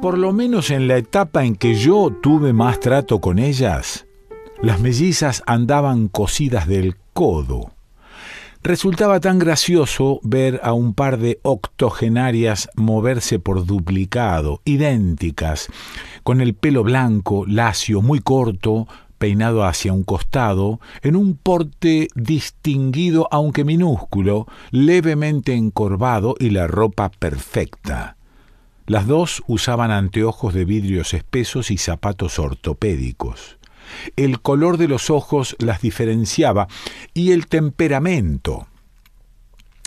Por lo menos en la etapa en que yo tuve más trato con ellas, las mellizas andaban cosidas del codo. Resultaba tan gracioso ver a un par de octogenarias moverse por duplicado, idénticas, con el pelo blanco, lacio, muy corto, peinado hacia un costado, en un porte distinguido aunque minúsculo, levemente encorvado y la ropa perfecta. Las dos usaban anteojos de vidrios espesos y zapatos ortopédicos. El color de los ojos las diferenciaba y el temperamento.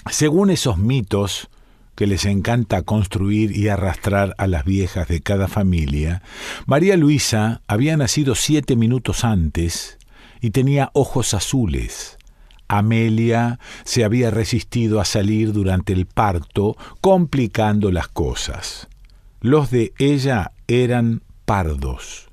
Según esos mitos que les encanta construir y arrastrar a las viejas de cada familia, María Luisa había nacido 7 minutos antes y tenía ojos azules. Amelia se había resistido a salir durante el parto, complicando las cosas. Los de ella eran pardos.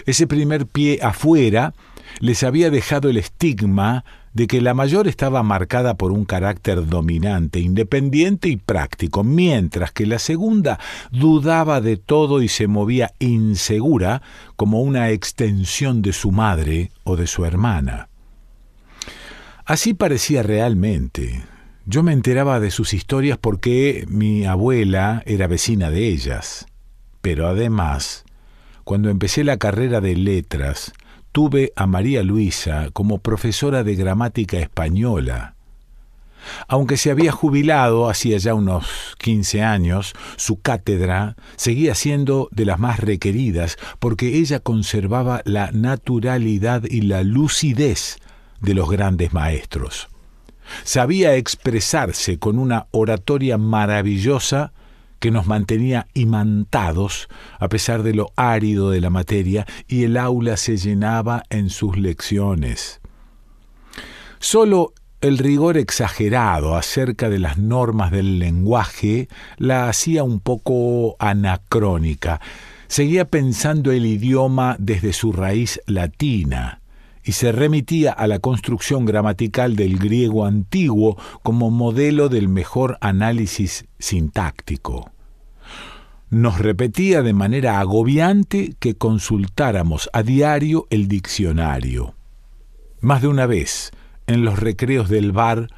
Ese primer pie afuera les había dejado el estigma de que la mayor estaba marcada por un carácter dominante, independiente y práctico, mientras que la segunda dudaba de todo y se movía insegura como una extensión de su madre o de su hermana. Así parecía realmente. Yo me enteraba de sus historias porque mi abuela era vecina de ellas. Pero además, cuando empecé la carrera de letras, tuve a María Luisa como profesora de gramática española. Aunque se había jubilado hacía ya unos 15 años, su cátedra seguía siendo de las más requeridas porque ella conservaba la naturalidad y la lucidez de los grandes maestros. Sabía expresarse con una oratoria maravillosa que nos mantenía imantados a pesar de lo árido de la materia, y el aula se llenaba en sus lecciones. Solo el rigor exagerado acerca de las normas del lenguaje la hacía un poco anacrónica. Seguía pensando el idioma desde su raíz latina y se remitía a la construcción gramatical del griego antiguo como modelo del mejor análisis sintáctico. Nos repetía de manera agobiante que consultáramos a diario el diccionario. Más de una vez, en los recreos del bar,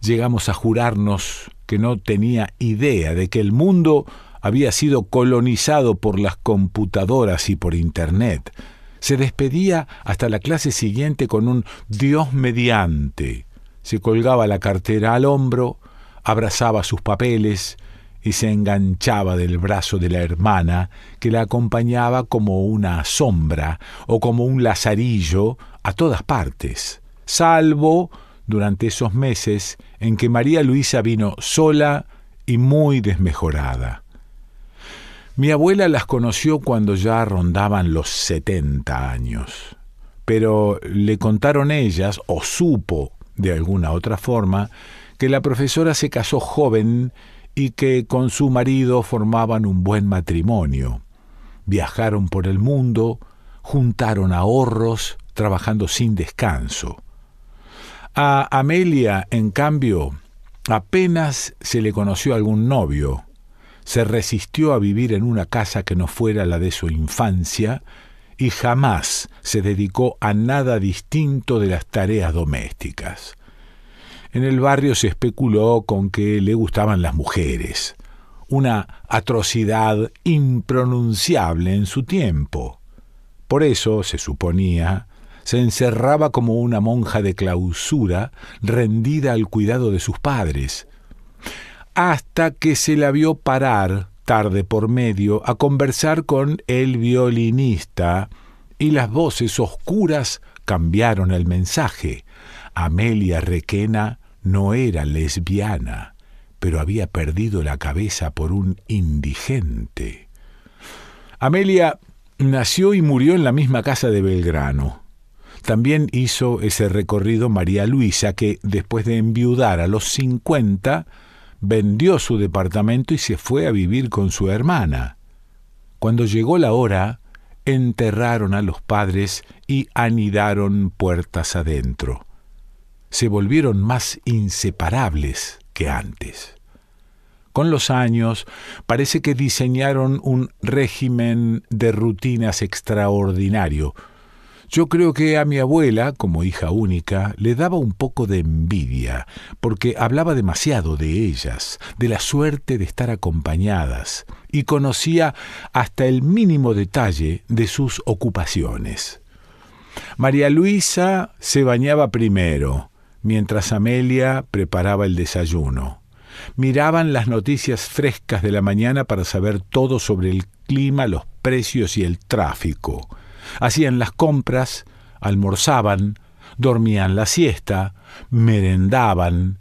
llegamos a jurarnos que no tenía idea de que el mundo había sido colonizado por las computadoras y por Internet. Se despedía hasta la clase siguiente con un Dios mediante. Se colgaba la cartera al hombro, abrazaba sus papeles y se enganchaba del brazo de la hermana, que la acompañaba como una sombra o como un lazarillo a todas partes, salvo durante esos meses en que María Luisa vino sola y muy desmejorada. Mi abuela las conoció cuando ya rondaban los 70 años, pero le contaron ellas, o supo de alguna otra forma, que la profesora se casó joven y que con su marido formaban un buen matrimonio. Viajaron por el mundo, juntaron ahorros, trabajando sin descanso. A Amelia, en cambio, apenas se le conoció algún novio. Se resistió a vivir en una casa que no fuera la de su infancia y jamás se dedicó a nada distinto de las tareas domésticas. En el barrio se especuló con que le gustaban las mujeres, una atrocidad impronunciable en su tiempo. Por eso, se suponía, se encerraba como una monja de clausura, rendida al cuidado de sus padres, hasta que se la vio parar, tarde por medio, a conversar con el violinista, y las voces oscuras cambiaron el mensaje. Amelia Requena no era lesbiana, pero había perdido la cabeza por un indigente. Amelia nació y murió en la misma casa de Belgrano. También hizo ese recorrido María Luisa, que después de enviudar a los 50, vendió su departamento y se fue a vivir con su hermana. Cuando llegó la hora, enterraron a los padres y anidaron puertas adentro. Se volvieron más inseparables que antes. Con los años, parece que diseñaron un régimen de rutinas extraordinario. Yo creo que a mi abuela, como hija única, le daba un poco de envidia, porque hablaba demasiado de ellas, de la suerte de estar acompañadas, y conocía hasta el mínimo detalle de sus ocupaciones. María Luisa se bañaba primero, mientras Amelia preparaba el desayuno. Miraban las noticias frescas de la mañana para saber todo sobre el clima, los precios y el tráfico. Hacían las compras, almorzaban, dormían la siesta, merendaban.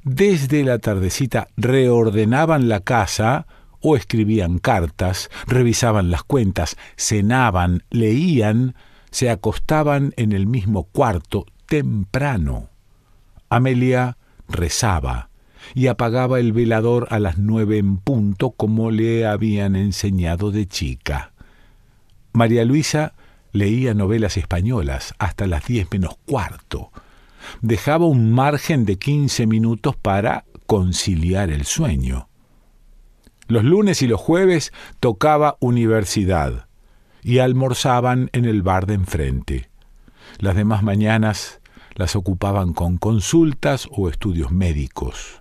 Desde la tardecita reordenaban la casa o escribían cartas, revisaban las cuentas, cenaban, leían, se acostaban en el mismo cuarto temprano. Amelia rezaba y apagaba el velador a las 9 en punto, como le habían enseñado de chica. María Luisa leía novelas españolas hasta las 10 menos cuarto. Dejaba un margen de 15 minutos para conciliar el sueño. Los lunes y los jueves tocaba universidad y almorzaban en el bar de enfrente. Las demás mañanas las ocupaban con consultas o estudios médicos.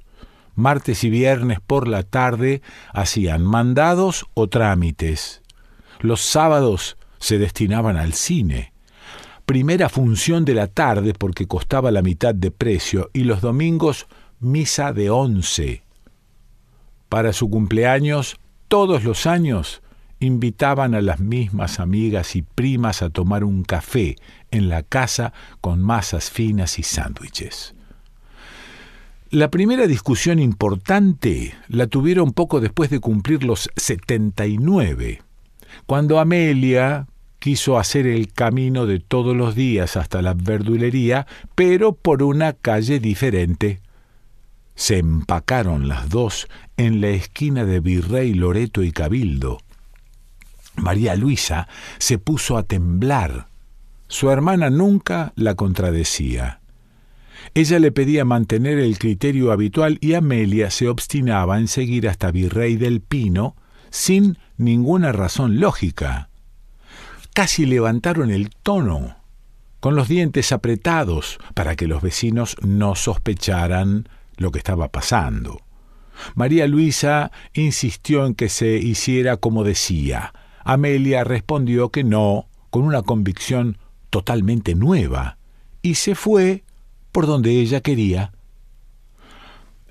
Martes y viernes por la tarde hacían mandados o trámites. Los sábados se destinaban al cine. Primera función de la tarde porque costaba la mitad de precio, y los domingos misa de 11. Para su cumpleaños, todos los años, invitaban a las mismas amigas y primas a tomar un café en la casa con masas finas y sándwiches. La primera discusión importante la tuvieron poco después de cumplir los 79, cuando Amelia quiso hacer el camino de todos los días hasta la verdulería, pero por una calle diferente. Se empacaron las dos en la esquina de Virrey, Loreto y Cabildo. María Luisa se puso a temblar. Su hermana nunca la contradecía. Ella le pedía mantener el criterio habitual y Amelia se obstinaba en seguir hasta Virrey del Pino sin ninguna razón lógica. Casi levantaron el tono, con los dientes apretados, para que los vecinos no sospecharan lo que estaba pasando. María Luisa insistió en que se hiciera como decía. Amelia respondió que no, con una convicción totalmente nueva, y se fue por donde ella quería.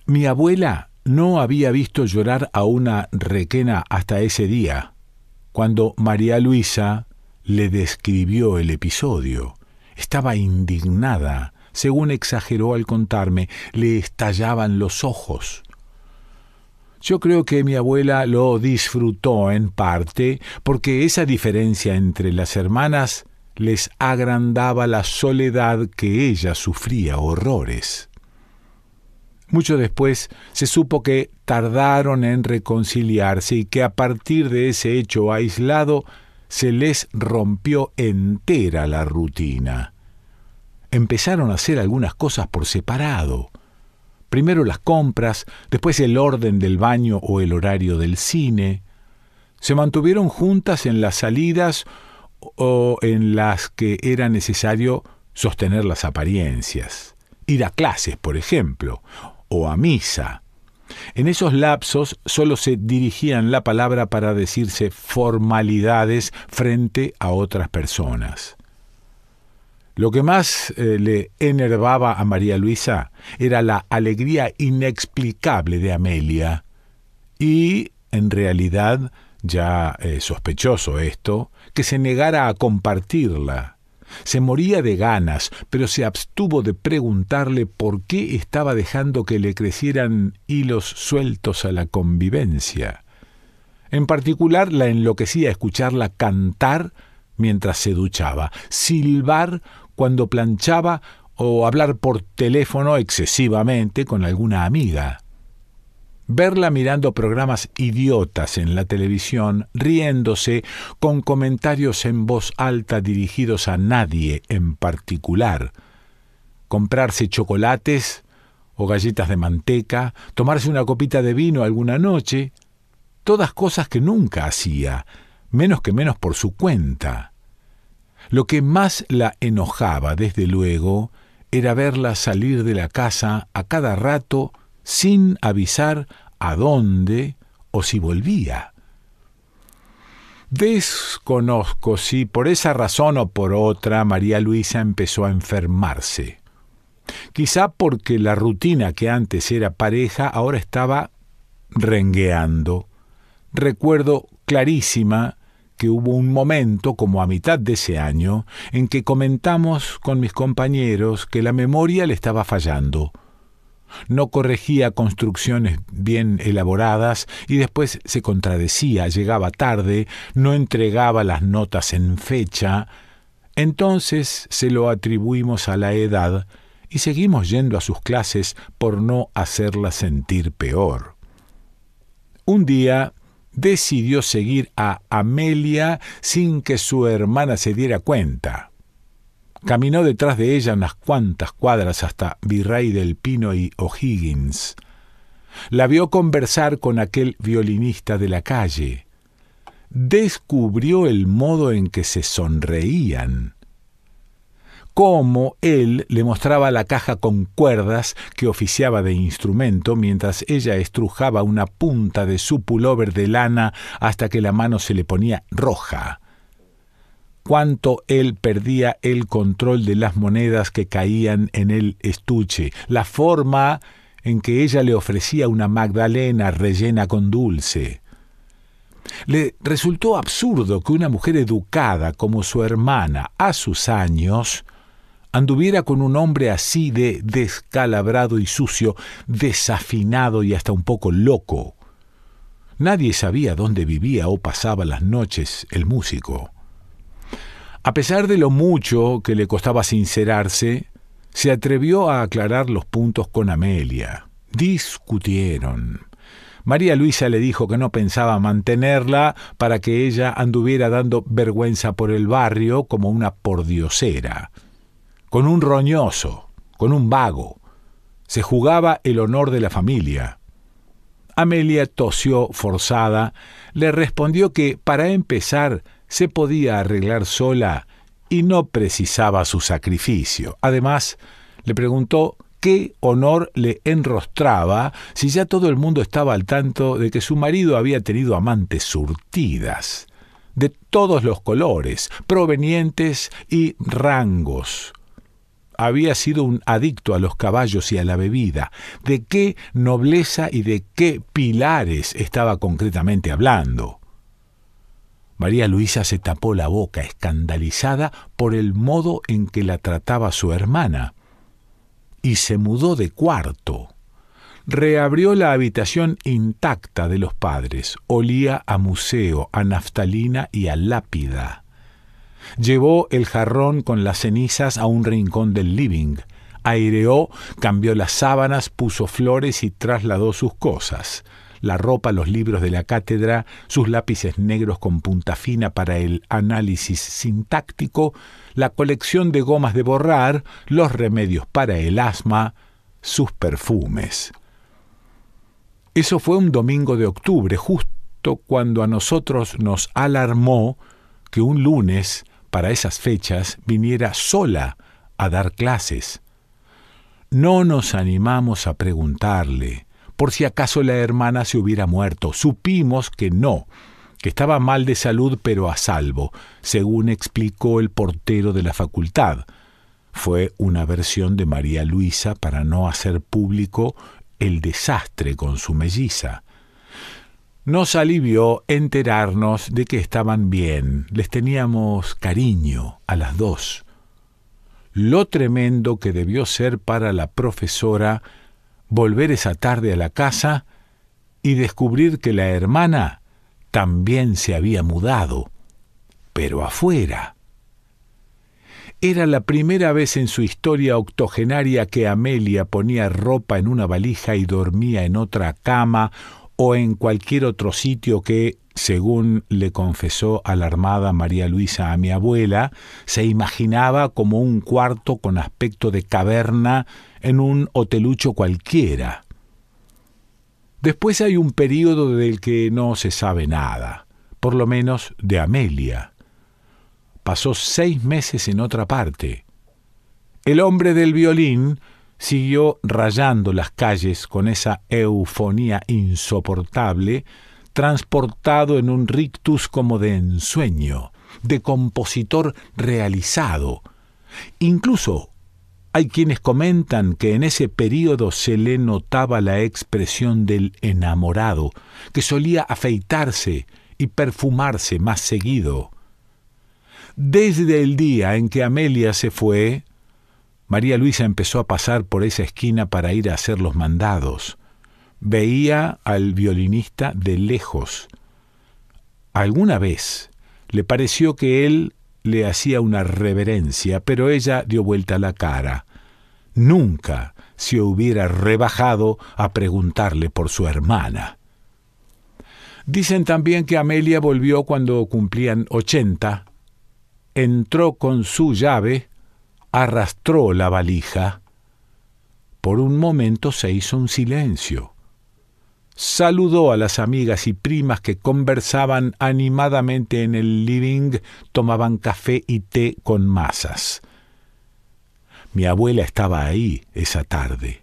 Mi abuela no había visto llorar a una requena hasta ese día, cuando María Luisa le describió el episodio. Estaba indignada, según exageró al contarme, le estallaban los ojos. Yo creo que mi abuela lo disfrutó en parte porque esa diferencia entre las hermanas les agrandaba la soledad que ella sufría horrores. Mucho después se supo que tardaron en reconciliarse y que a partir de ese hecho aislado se les rompió entera la rutina. Empezaron a hacer algunas cosas por separado. Primero las compras, después el orden del baño o el horario del cine. Se mantuvieron juntas en las salidas o en las que era necesario sostener las apariencias. Ir a clases, por ejemplo, o a misa. En esos lapsos solo se dirigían la palabra para decirse formalidades frente a otras personas. Lo que más le enervaba a María Luisa era la alegría inexplicable de Amelia. Y, en realidad, ya sospechoso esto, que se negara a compartirla. Se moría de ganas, pero se abstuvo de preguntarle por qué estaba dejando que le crecieran hilos sueltos a la convivencia. En particular, la enloquecía escucharla cantar mientras se duchaba, silbar cuando planchaba o hablar por teléfono excesivamente con alguna amiga. Verla mirando programas idiotas en la televisión, riéndose, con comentarios en voz alta dirigidos a nadie en particular. Comprarse chocolates o galletas de manteca, tomarse una copita de vino alguna noche, todas cosas que nunca hacía, menos por su cuenta. Lo que más la enojaba, desde luego, era verla salir de la casa a cada rato sin avisar a dónde o si volvía. Desconozco si por esa razón o por otra María Luisa empezó a enfermarse. Quizá porque la rutina que antes era pareja ahora estaba rengueando. Recuerdo clarísima que hubo un momento, como a mitad de ese año, en que comentamos con mis compañeros que la memoria le estaba fallando. No corregía construcciones bien elaboradas y después se contradecía, llegaba tarde, no entregaba las notas en fecha. Entonces se lo atribuimos a la edad y seguimos yendo a sus clases por no hacerla sentir peor. Un día decidió seguir a Amelia sin que su hermana se diera cuenta. Caminó detrás de ella unas cuantas cuadras hasta Virrey del Pino y O'Higgins. La vio conversar con aquel violinista de la calle. Descubrió el modo en que se sonreían. Cómo él le mostraba la caja con cuerdas que oficiaba de instrumento mientras ella estrujaba una punta de su pullover de lana hasta que la mano se le ponía roja. Cuánto él perdía el control de las monedas que caían en el estuche, la forma en que ella le ofrecía una magdalena rellena con dulce. Le resultó absurdo que una mujer educada como su hermana a sus años anduviera con un hombre así de descalabrado y sucio, desafinado y hasta un poco loco. Nadie sabía dónde vivía o pasaba las noches el músico. A pesar de lo mucho que le costaba sincerarse, se atrevió a aclarar los puntos con Amelia. Discutieron. María Luisa le dijo que no pensaba mantenerla para que ella anduviera dando vergüenza por el barrio como una pordiosera. Con un roñoso, con un vago. Se jugaba el honor de la familia. Amelia tosió forzada, le respondió que para empezar se podía arreglar sola y no precisaba su sacrificio. Además, le preguntó qué honor le enrostraba si ya todo el mundo estaba al tanto de que su marido había tenido amantes surtidas, de todos los colores, provenientes y rangos. Había sido un adicto a los caballos y a la bebida. ¿De qué nobleza y de qué pilares estaba concretamente hablando? María Luisa se tapó la boca, escandalizada por el modo en que la trataba su hermana, y se mudó de cuarto. Reabrió la habitación intacta de los padres. Olía a museo, a naftalina y a lápida. Llevó el jarrón con las cenizas a un rincón del living. Aireó, cambió las sábanas, puso flores y trasladó sus cosas. La ropa, los libros de la cátedra, sus lápices negros con punta fina para el análisis sintáctico, la colección de gomas de borrar, los remedios para el asma, sus perfumes. Eso fue un domingo de octubre, justo cuando a nosotros nos alarmó que un lunes, para esas fechas, viniera sola a dar clases. No nos animamos a preguntarle por si acaso la hermana se hubiera muerto. Supimos que no, que estaba mal de salud pero a salvo, según explicó el portero de la facultad. Fue una versión de María Luisa para no hacer público el desastre con su melliza. Nos alivió enterarnos de que estaban bien, les teníamos cariño a las dos. Lo tremendo que debió ser para la profesora volver esa tarde a la casa y descubrir que la hermana también se había mudado, pero afuera. Era la primera vez en su historia octogenaria que Amelia ponía ropa en una valija y dormía en otra cama o en cualquier otro sitio que según le confesó alarmada María Luisa a mi abuela, se imaginaba como un cuarto con aspecto de caverna en un hotelucho cualquiera. Después hay un período del que no se sabe nada, por lo menos de Amelia. Pasó 6 meses en otra parte. El hombre del violín siguió rayando las calles con esa eufonía insoportable, transportado en un rictus como de ensueño, de compositor realizado. Incluso hay quienes comentan que en ese período se le notaba la expresión del enamorado, que solía afeitarse y perfumarse más seguido. Desde el día en que Amelia se fue, María Luisa empezó a pasar por esa esquina para ir a hacer los mandados. Veía al violinista de lejos. Alguna vez le pareció que él le hacía una reverencia, pero ella dio vuelta la cara. Nunca se hubiera rebajado a preguntarle por su hermana. Dicen también que Amelia volvió cuando cumplían 80, entró con su llave, arrastró la valija. Por un momento se hizo un silencio. Saludó a las amigas y primas que conversaban animadamente en el living, tomaban café y té con masas. Mi abuela estaba ahí esa tarde.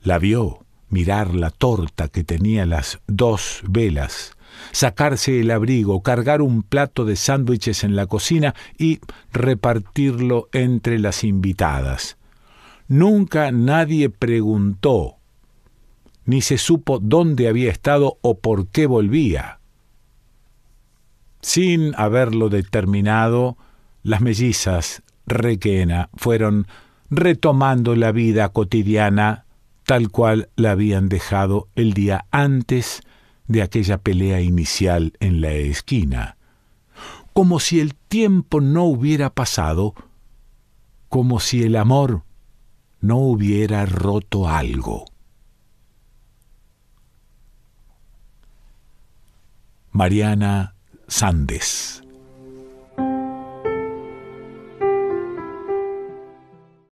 La vio mirar la torta que tenía las 2 velas, sacarse el abrigo, cargar un plato de sándwiches en la cocina y repartirlo entre las invitadas. Nunca nadie preguntó, ni se supo dónde había estado o por qué volvía. Sin haberlo determinado, las mellizas Requena fueron retomando la vida cotidiana tal cual la habían dejado el día antes de aquella pelea inicial en la esquina, como si el tiempo no hubiera pasado, como si el amor no hubiera roto algo. Mariana Sández.